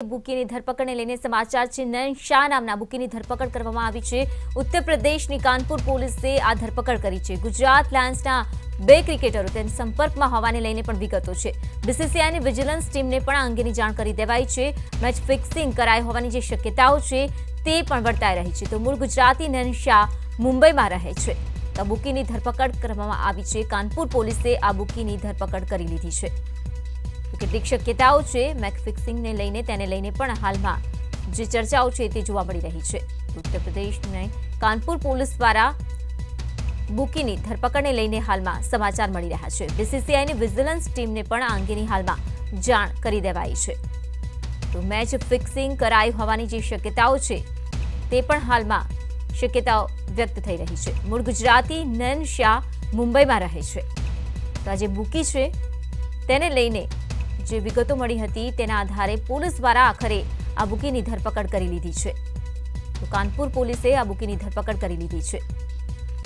બુકીની ધરપકડને લઈને સમાચાર છે। નયન શાહ નામના બુકીની ધરપકડ કરવામાં આવી છે। ઉત્તર પ્રદેશની કાનપુર પોલીસે આ ધરપકડ કરી છે। ગુજરાત લાયન્સના બે ક્રિકેટરો તેના સંપર્કમાં હોવાને લઈને પણ વિગતો છે। બીસીસીઆઈની વિજિલન્સ ટીમને પણ આ અંગેની જાણ કરી દેવાઈ છે। મેચ ફિક્સિંગ કરાઈ હોવાની જે શક્યતાઓ છે તે પણ વર્તાઈ રહી છે। તો મૂળ ગુજરાતી નયન શાહ મુંબઈમાં રહે છે। તો બુકીની ધરપકડ કરવામાં આવી છે। કાનપુર પોલીસે આ બુકીની ધરપકડ કરી લીધી છે। કેટલીક શક્યતાઓ છે મેચ ફિક્સિંગને લઈને તેને લઈને પણ હાલમાં જે ચર્ચાઓ છે તે જોવા મળી રહી છે। ઉત્તર પ્રદેશની કાનપુર પોલીસ દ્વારા બુકીની ધરપકડને લઈને હાલમાં સમાચાર મળી રહ્યા છે। બીસીસીઆઈની વિજિલન્સ ટીમને પણ આ અંગેની હાલમાં જાણ કરી દેવાઈ છે। તો મેચ ફિક્સિંગ કરાઈ હોવાની જે શક્યતાઓ છે તે પણ હાલમાં શક્યતાઓ વ્યક્ત થઈ રહી છે। મૂળ ગુજરાતી નયન શાહ મુંબઈમાં રહે છે। તો આ જે બુકી છે તેને લઈને જે વિગતો મળી હતી તેના આધારે પોલીસ દ્વારા આખરે આ બુકીની ધરપકડ કરી લીધી છે। તો કાનપુર પોલીસે આ બુકીની ધરપકડ કરી લીધી છે।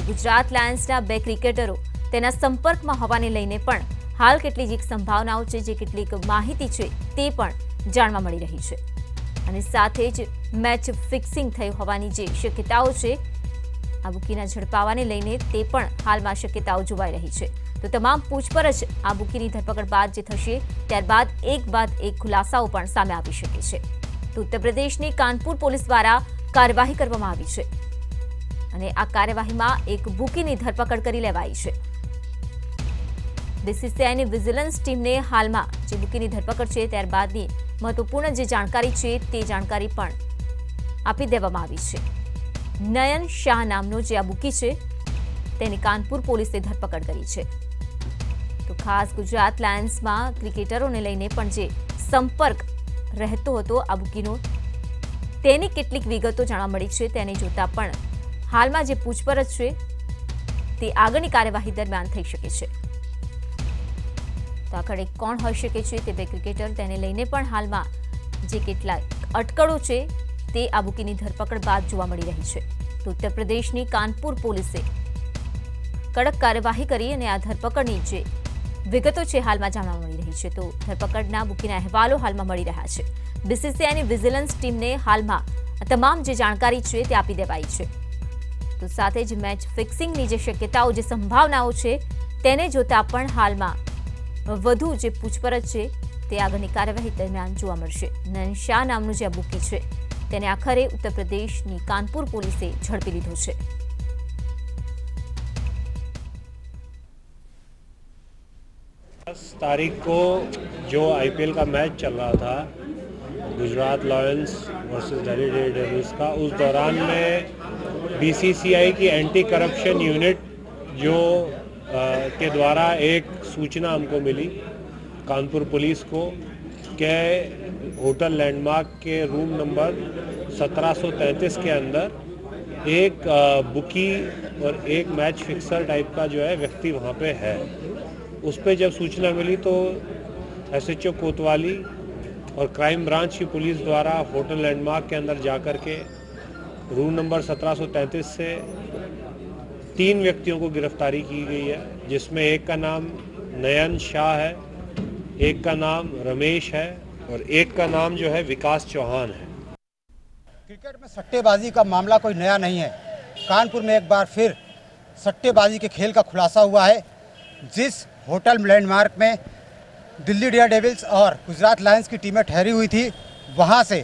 ગુજરાત લાયન્સના બે ક્રિકેટરો તેના સંપર્કમાં હોવાને લઈને પણ હાલ કેટલીક સંભાવનાઓ છે, જે કેટલીક માહિતી છે તે પણ જાણવા મળી રહી છે। અને સાથે જ મેચ ફિક્સિંગ થઈ હોવાની જે શક્યતાઓ છે આ બુકીના ઝડપાવાને લઈને તે પણ હાલમાં શક્યતાઓ જોવાઈ રહી છે। તો તમામ પૂછપરછ આ બુકીની ધરપકડ બાદ જે થશે ત્યારબાદ એક બાદ એક ખુલાસાઓ પણ સામે આવી શકે છે। તો ઉત્તર પ્રદેશની કાનપુર પોલીસ દ્વારા કાર્યવાહી કરવામાં આવી છે અને આ કાર્યવાહીમાં એક બુકીની ધરપકડ કરી લેવાઈ છે। બીસીસીઆઈની વિજિલન્સ ટીમને હાલમાં જે બુકીની ધરપકડ છે ત્યારબાદની મહત્વપૂર્ણ જે જાણકારી છે તે જાણકારી પણ આપી દેવામાં આવી છે। નયન શાહ નામનો જે આ બુકી છે તેની કાનપુર પોલીસે ધરપકડ કરી છે। તો ખાસ ગુજરાત લાયન્સમાં ક્રિકેટરોને લઈને પણ જે સંપર્ક રહેતો હતો આ બુકીનો તેની કેટલીક વિગતો જાણવા મળી છે। તેને જોતા પણ હાલમાં જે પૂછપરછ છે તે આગળની કાર્યવાહી દરમિયાન થઈ શકે છે। તો આખરે કોણ હોઈ શકે છે તે બે ક્રિકેટર તેને લઈને પણ હાલમાં જે કેટલાક અટકળો છે તે આ બુકીની ધરપકડ બાદ જોવા મળી રહી છે। તો ઉત્તર પ્રદેશની કાનપુર પોલીસે કડક કાર્યવાહી કરી અને આ ધરપકડની જે વિગતો છે હાલમાં જાણવા મળી રહી છે। તો ધરપકડના બુકીના અહેવાલો હાલમાં મળી રહ્યા છે। બીસીસીઆઈની વિજિલન્સ ટીમને હાલમાં તમામ જે જાણકારી છે તે આપી દેવાઈ છે। તો સાથે જ મેચ ફિક્સિંગની જે શક્યતાઓ જે સંભાવનાઓ છે તેને જોતા પણ હાલમાં વધુ જે પૂછપરછ છે તે આગળની કાર્યવાહી દરમિયાન જોવા મળશે। નયન શાહ નામનું જે બુકી છે તેને આખરે ઉત્તર प्रदेश कानपुर पुलिस झड़पी लीधो छे। 10 तारीख को जो आईपीएल का मैच चल रहा था Gujarat Lions versus Delhi Daredevils का, उस दौरान में बीसीसीआई की एंटी करप्शन यूनिट जो के द्वारा एक सूचना हमको मिली कानपुर पुलिस को कि होटल लैंडमार्क के रूम नंबर 1733 के अंदर एक बुकी और एक मैच फिक्सर टाइप का जो है व्यक्ति वहाँ पे है। उस पर जब सूचना मिली तो एसएचओ कोतवाली और क्राइम ब्रांच की पुलिस द्वारा होटल लैंडमार्क के अंदर जाकर के रूम नंबर 1733 से 3 व्यक्तियों को गिरफ्तारी की गई है, जिसमें एक का नाम नयन शाह है, एक का नाम रमेश है और एक का नाम जो है विकास चौहान है। क्रिकेट में सट्टेबाजी का मामला कोई नया नहीं है। कानपुर में एक बार फिर सट्टेबाजी के खेल का खुलासा हुआ है। जिस होटल लैंडमार्क में दिल्ली डेयरडेविल्स और गुजरात लायंस की टीमें ठहरी हुई थी, वहां से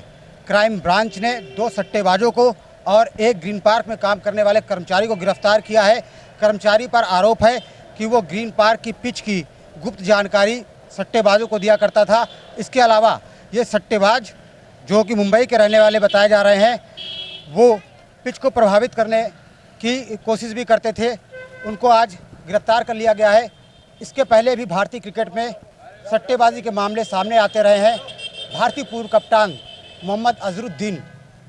क्राइम ब्रांच ने 2 सट्टेबाजों को और एक ग्रीन पार्क में काम करने वाले कर्मचारी को गिरफ्तार किया है। कर्मचारी पर आरोप है कि वो ग्रीन पार्क की पिच की गुप्त जानकारी सट्टेबाजों को दिया करता था। इसके अलावा ये सट्टेबाज जो कि मुंबई के रहने वाले बताए जा रहे हैं, वो पिच को प्रभावित करने की कोशिश भी करते थे। उनको आज गिरफ्तार कर लिया गया है। इसके पहले भी भारतीय क्रिकेट में सट्टेबाजी के मामले सामने आते रहे हैं। भारतीय पूर्व कप्तान मोहम्मद अजहरुद्दीन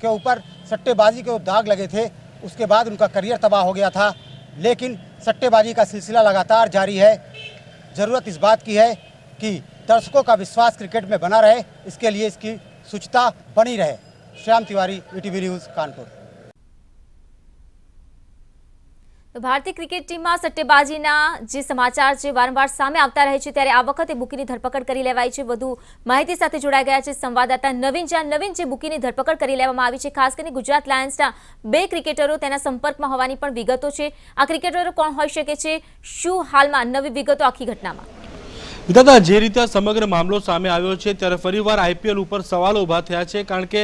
के ऊपर सट्टेबाजी के दाग लगे थे, उसके बाद उनका करियर तबाह हो गया था। लेकिन सट्टेबाजी का सिलसिला लगातार जारी है। ज़रूरत इस बात की है कि दर्शकों का विश्वास क्रिकेट में बना रहे, इसके लिए इसकी शुचिता बनी रहे। Shyam Tiwari, ETV news, Kanpur. તો ભારતીય ક્રિકેટ ટીમમાં સટ્ટેબાજીના જે સમાચાર છે વારંવાર સામે આવતા રહે છે, ત્યારે આ વખતે બુકીની ધરપકડ કરી લેવાઈ છે। વધુ માહિતી સાથે જોડાઈ ગયા છે સંવાદદાતા નવીન જે બુકીની ધરપકડ કરી લેવામાં આવી છે। ખાસ કરીને ગુજરાત લાયન્સના 2 ક્રિકેટરો તેના સંપર્કમાં હોવાની પણ વિગતો છે। આ ક્રિકેટરો કોણ હોઈ શકે છે, શું હાલમાં નવી વિગતો આખી ઘટનામાં? દાદા, જે રીતે સમગ્ર મામલો સામે આવ્યો છે ત્યારે ફરીવાર આઈપીએલ ઉપર સવાલો ઊભા થયા છે, કારણ કે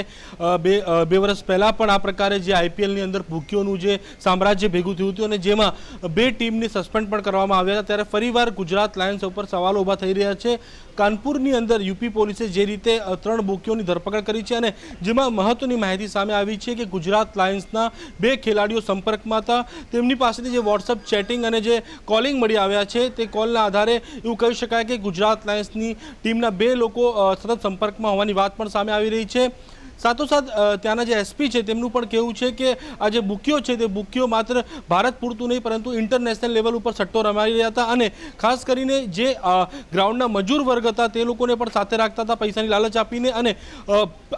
બે વર્ષ પહેલા પણ આ પ્રકારે જે આઈપીએલની અંદર ભૂખીઓનું જે સામ્રાજ્ય ભેગું થયું હતું અને જેમાં 2 ટીમને સસ્પેન્ડ પણ કરવામાં આવ્યા હતા, ત્યારે ફરીવાર ગુજરાત લાયન્સ ઉપર સવાલો ઊભા થઈ રહ્યા છે। કાનપુરની અંદર યુપી પોલીસે જે રીતે 3 ભૂખીઓની ધરપકડ કરી છે અને જેમાં મહત્વની માહિતી સામે આવી છે કે ગુજરાત લાયન્સના 2 ખેલાડીઓ સંપર્કમાં હતા। તેમની પાસેથી જે વોટ્સઅપ ચેટિંગ અને જે કોલિંગ મળી આવ્યા છે તે કોલના આધારે એવું કહી શકાય કે ગુજરાત લાયન્સની ટીમના 2 લોકો સતત સંપર્કમાં હોવાની વાત પણ સામે આવી રહી છે। સાથોસાથ ત્યાંના જે એસપી છે તેમનું પણ કહેવું છે કે આ જે બુકીઓ છે તે બુકીઓ માત્ર ભારત પૂરતું નહીં પરંતુ ઇન્ટરનેશનલ લેવલ ઉપર સટ્ટો રમાઈ રહ્યા હતા અને ખાસ કરીને જે ગ્રાઉન્ડના મજૂર વર્ગ હતા તે લોકોને પણ સાથે રાખતા હતા પૈસાની લાલચ આપીને, અને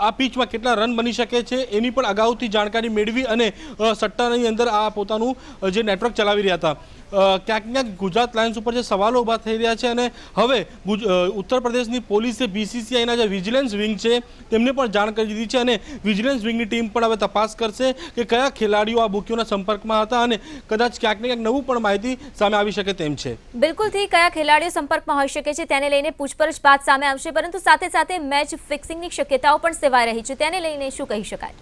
આ પીચમાં કેટલા રન બની શકે છે એની પણ અગાઉથી જાણકારી મેળવી અને સટ્ટાની અંદર આ પોતાનું જે નેટવર્ક ચલાવી રહ્યા હતા। ક્યાંક ક્યાંક ગુજરાત લાયન્સ ઉપર જે સવાલો ઊભા થઈ રહ્યા છે અને હવે ઉત્તર પ્રદેશની પોલીસે બીસીસીઆઈના જે વિજિલન્સ વિંગ છે તેમને પણ જાણ કરી દીધી છે અને વિજિલન્સ વિંગની ટીમ પણ હવે તપાસ કરશે કે કયા ખેલાડીઓ આ બુકીઓના સંપર્કમાં હતા અને કદાચ ક્યાંક ને ક્યાંક નવું પણ માહિતી સામે આવી શકે તેમ છે। બિલકુલથી કયા ખેલાડીઓ સંપર્કમાં હોઈ શકે છે તેને લઈને પૂછપરછ બાદ સામે આવશે, પરંતુ સાથે સાથે મેચ ફિક્સિંગની શક્યતાઓ પણ સેવાઈ રહી છે, તેને લઈને શું કહી શકાય?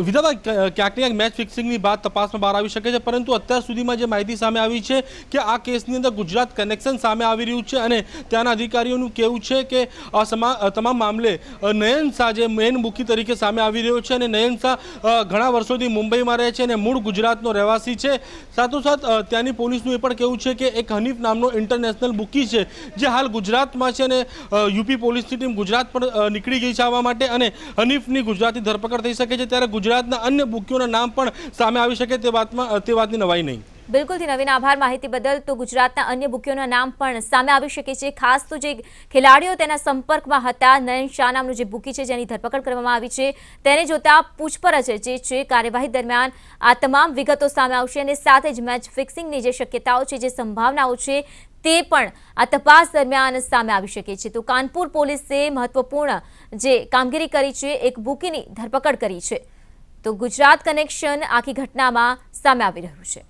વિધાતા ક્યાંક ક્યાંક મેચ ફિક્સિંગની વાત તપાસમાં બહાર આવી શકે છે, પરંતુ અત્યાર સુધીમાં જે માહિતી સામે આવી છે કે આ કેસની અંદર ગુજરાત કનેક્શન સામે આવી રહ્યું છે અને ત્યાંના અધિકારીઓનું કહેવું છે કે આ તમામ મામલે નયન શાહ જે મેન બુકી તરીકે સામે આવી રહ્યો છે અને નયન શાહ ઘણા વર્ષોથી મુંબઈમાં રહે છે અને મૂળ ગુજરાતનો રહેવાસી છે। સાથોસાથ ત્યાંની પોલીસનું એ પણ કહેવું છે કે એક હનીફ નામનો ઇન્ટરનેશનલ બુકી છે જે હાલ ગુજરાતમાં છે અને યુપી પોલીસની ટીમ ગુજરાત પર નીકળી ગઈ છે આવવા માટે અને હનીફની ગુજરાતની ધરપકડ થઈ શકે છે, ત્યારે ગુજરાતના અન્ય બુકીઓના નામ પણ સામે આવી શકે તે વાતની નવાઈ નહીં। બિલકુલથી નવીન, આભાર માહિતી બદલ। તો ગુજરાતના અન્ય બુકીઓના નામ પણ સામે આવી શકે છે, ખાસ તો જે ખેલાડીઓ તેના સંપર્કમાં હતા, નયન શાહ નામનું જે બુકી છે જેની ધરપકડ કરવામાં આવી છે તેને જોતા પૂછપરછ જે છે કાર્યવાહી દરમિયાન આ તમામ વિગતો સામે આવશે અને સાથે જ મેચ ફિક્સિંગની જે શક્યતાઓ છે, જે સંભાવનાઓ છે તે પણ આ તપાસ દરમિયાન સામે આવી શકે છે। તો કાનપુર પોલીસે મહત્વપૂર્ણ જે કામગીરી કરી છે, એક બુકીની ધરપકડ કરી છે। તો ગુજરાત કનેક્શન આખી ઘટનામાં સામે આવી રહ્યું છે।